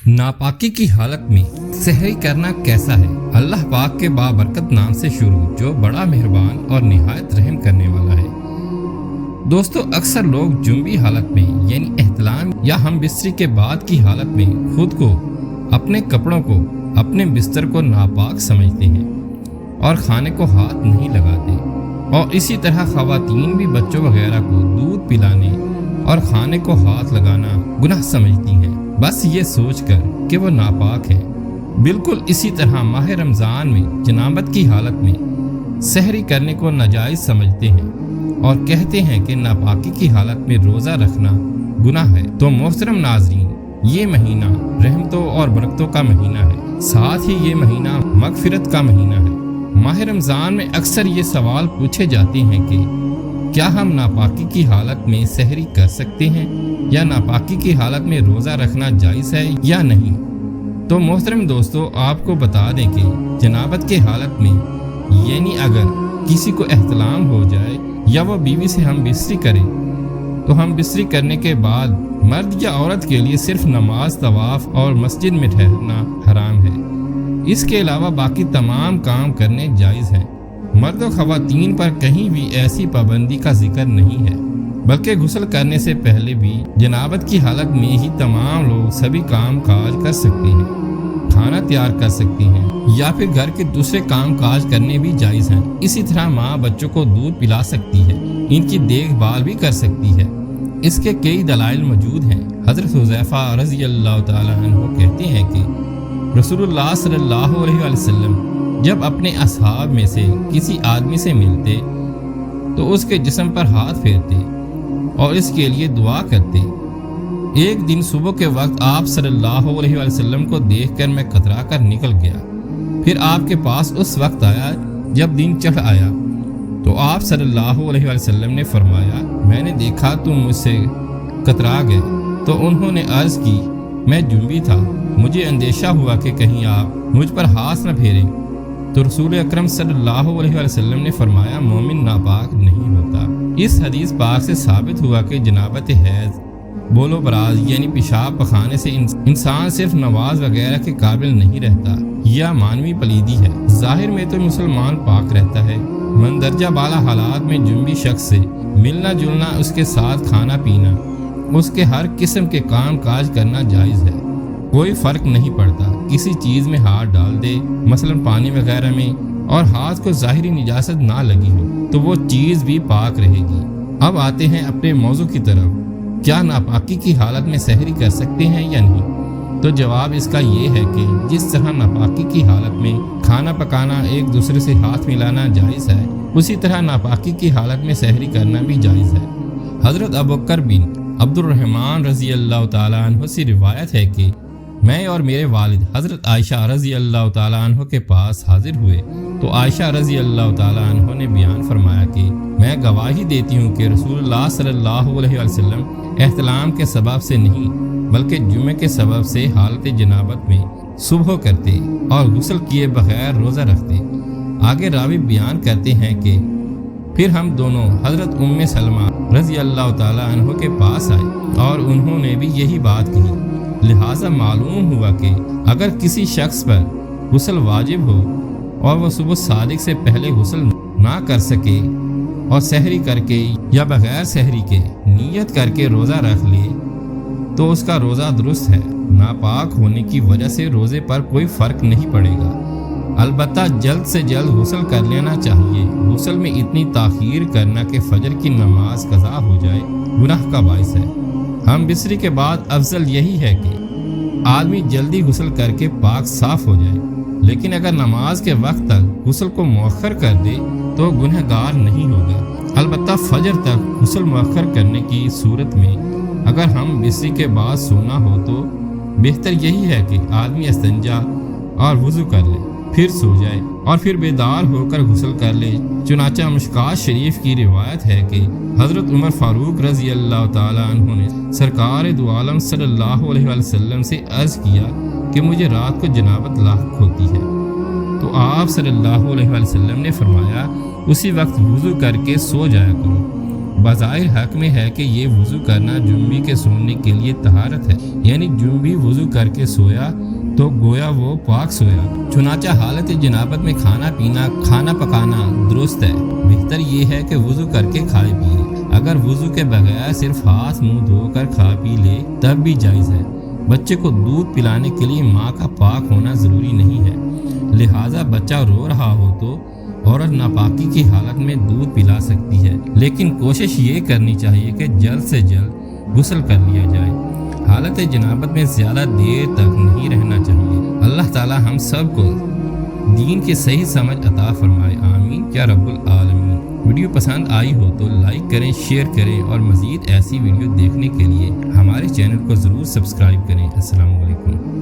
नापाकी की हालत में सहरी करना कैसा है। अल्लाह पाक के बाबरकत नाम से शुरू, जो बड़ा मेहरबान और निहायत रहम करने वाला है। दोस्तों, अक्सर लोग जुम्बी हालत में यानी एहतलाम या हम बिस्तरी के बाद की हालत में खुद को, अपने कपड़ों को, अपने बिस्तर को नापाक समझते हैं और खाने को हाथ नहीं लगाते। और इसी तरह ख़वातीन भी बच्चों वगैरह को दूध पिलाने और खाने को हाथ लगाना गुनाह समझती हैं, बस ये सोचकर कि वो नापाक है। बिल्कुल इसी तरह माह रमज़ान में जनाबत की हालत में सहरी करने को नाजायज़ समझते हैं और कहते हैं कि नापाकी की हालत में रोज़ा रखना गुनाह है। तो मोहतरम नाज़रीन, ये महीना रहमतों और बरकतों का महीना है, साथ ही ये महीना मगफिरत का महीना है। माह रमज़ान में अक्सर ये सवाल पूछे जाते हैं कि क्या हम नापाकी की हालत में सहरी कर सकते हैं या नापाकी की हालत में रोज़ा रखना जायज़ है या नहीं। तो मोहतरम दोस्तों, आपको बता दें कि जनाबत के हालत में यानी अगर किसी को एहतलाम हो जाए या वो बीवी से हम बिस्तरी करे, तो हम बिस्तरी करने के बाद मर्द या औरत के लिए सिर्फ नमाज, तवाफ़ और मस्जिद में ठहरना हराम है। इसके अलावा बाकी तमाम काम करने जायज़ हैं। मर्द और ख़वातीन पर कहीं भी ऐसी पाबंदी का जिक्र नहीं है, बल्कि गुस्ल करने से पहले भी जनाबत की हालत में ही तमाम लोग सभी काम काज कर सकते हैं, खाना तैयार कर सकते हैं या फिर घर के दूसरे काम काज करने भी जायज़ हैं। इसी तरह माँ बच्चों को दूध पिला सकती है, इनकी देखभाल भी कर सकती है। इसके कई दलाइल मौजूद हैं। हज़रत हुज़ैफ़ा रज़ी अल्लाह ताला अन्हु कहते हैं कि रसूलुल्लाह सल्लल्लाहु अलैहि वसल्लम जब अपने असहाब में से किसी आदमी से मिलते तो उसके जिस्म पर हाथ फेरते और इसके लिए दुआ करते। एक दिन सुबह के वक्त आप सल्लल्लाहु अलैहि वसल्लम को देखकर मैं कतरा कर निकल गया। फिर आपके पास उस वक्त आया जब दिन चढ़ आया, तो आप सल्लल्लाहु अलैहि वसल्लम ने फरमाया, मैंने देखा तुम मुझसे कतरा गए। तो उन्होंने अर्ज़ की, मैं जुम्बी था, मुझे अंदेशा हुआ कि कहीं आप मुझ पर हाथ न फेरें। तो रसूल अकरम सल्लल्लाहु अलैहि वसल्लम ने फरमाया, मोमिन नापाक नहीं होता। इस हदीस पाक से साबित हुआ कि जनाबत हैज़, बोलो बराज यानी पेशाब पखाने से इंसान सिर्फ नमाज वगैरह के काबिल नहीं रहता, यह मानवी पलीदी है। जाहिर में तो मुसलमान पाक रहता है, मंदरजा बाला हालात में जुम्बी शख्स से मिलना जुलना, उसके साथ खाना पीना, उसके हर किस्म के काम काज करना जायज़ है। कोई फ़र्क नहीं पड़ता किसी चीज़ में हाथ डाल दे, मसलन पानी वगैरह में, और हाथ को ज़ाहिरी निजासत ना लगी हो तो वो चीज़ भी पाक रहेगी। अब आते हैं अपने मौजू की तरफ, क्या नापाकी की हालत में सहरी कर सकते हैं या नहीं। तो जवाब इसका ये है कि जिस तरह नापाकी की हालत में खाना पकाना, एक दूसरे से हाथ मिलाना जायज़ है, उसी तरह नापाकी की हालत में सहरी करना भी जायज़ है। हज़रत अबू बकर बिन अब्दुर्रहमान रज़ी अल्लाह ताला अन्हु से रिवायत है कि मैं और मेरे वालिद हज़रत आयशा रज़ी अल्लाह ताला अन्हु के पास हाजिर हुए, तो आयशा रज़ी अल्लाह ताला अन्हु ने बयान फरमाया कि मैं गवाही देती हूँ कि रसूलुल्लाह सल्लल्लाहु अलैहि वसल्लम एहतलाम के सबब से नहीं बल्कि जुमे के सबब से हालत जनाबत में सुबह करते और गुस्ल किए बगैर रोज़ा रखते। आगे रावी बयान करते हैं कि फिर हम दोनों हज़रत उम्मे सलमा रज़ी अल्लाह ताला अन्हु के पास आए और उन्होंने भी यही बात कही। लिहाजा मालूम हुआ कि अगर किसी शख्स पर गुस्ल वाजिब हो और वह सुबह सादिक से पहले गुस्ल ना कर सके और सहरी करके या बगैर सहरी के नियत करके रोज़ा रख ले, तो उसका रोज़ा दुरुस्त है। नापाक होने की वजह से रोज़े पर कोई फ़र्क नहीं पड़ेगा। अलबत्ता जल्द से जल्द गुस्ल कर लेना चाहिए। गुस्ल में इतनी ताख़ीर करना कि फजर की नमाज कज़ा हो जाए गुनाह का बाइस है। हम बिस्तरी के बाद अफजल यही है कि आदमी जल्दी गुस्ल करके पाक साफ हो जाए, लेकिन अगर नमाज के वक्त तक गुस्ल को मौखर कर दे तो गुनहगार नहीं होगा। अलबत्ता फजर तक गुस्ल मौखर करने की सूरत में अगर हम बिस्तरी के बाद सोना हो तो बेहतर यही है कि आदमी इस्तंजा और वुज़ू कर ले, फिर सो जाए और फिर बेदार होकर गुस्ल कर ले। चुनाचा मुश्कात शरीफ की रिवायत है कि हज़रत उमर फ़ारूक रज़ी अल्लाह ताला अन्हु ने सरकार दो आलम सल्लल्लाहु अलैहि वसल्लम से अर्ज़ किया कि मुझे रात को जनाबत लाक होती है, तो आप सल्लल्लाहु अलैहि वसल्लम ने फरमाया, उसी वक्त वुज़ू करके सो जाया करो। बज़ाहिर हक में है कि ये वज़ू करना जुम्बी के सोने के लिए तहारत है, यानी जुम्बी वज़ू करके सोया तो गोया वो पाक सोया। चुनाचा हालत जनाबत में खाना पकाना दुरुस्त है। बेहतर ये है कि वज़ू करके खाए पिए। अगर वज़ू के बगैर सिर्फ हाथ मुंह धोकर खा पी ले तब भी जायज़ है। बच्चे को दूध पिलाने के लिए माँ का पाक होना ज़रूरी नहीं है, लिहाजा बच्चा रो रहा हो तो औरत नापाकी की हालत में दूध पिला सकती है, लेकिन कोशिश ये करनी चाहिए कि जल्द से जल्द गुस्ल कर लिया जाए। हालत जनाबत में ज़्यादा देर तक नहीं रहना चाहिए। अल्लाह ताला हम सब को दीन की सही समझ अता फरमाए, आमीन या रब्बुल आलमीन। वीडियो पसंद आई हो तो लाइक करें, शेयर करें और मज़ीद ऐसी वीडियो देखने के लिए हमारे चैनल को ज़रूर सब्सक्राइब करें। अस्सलाम वालेकुम।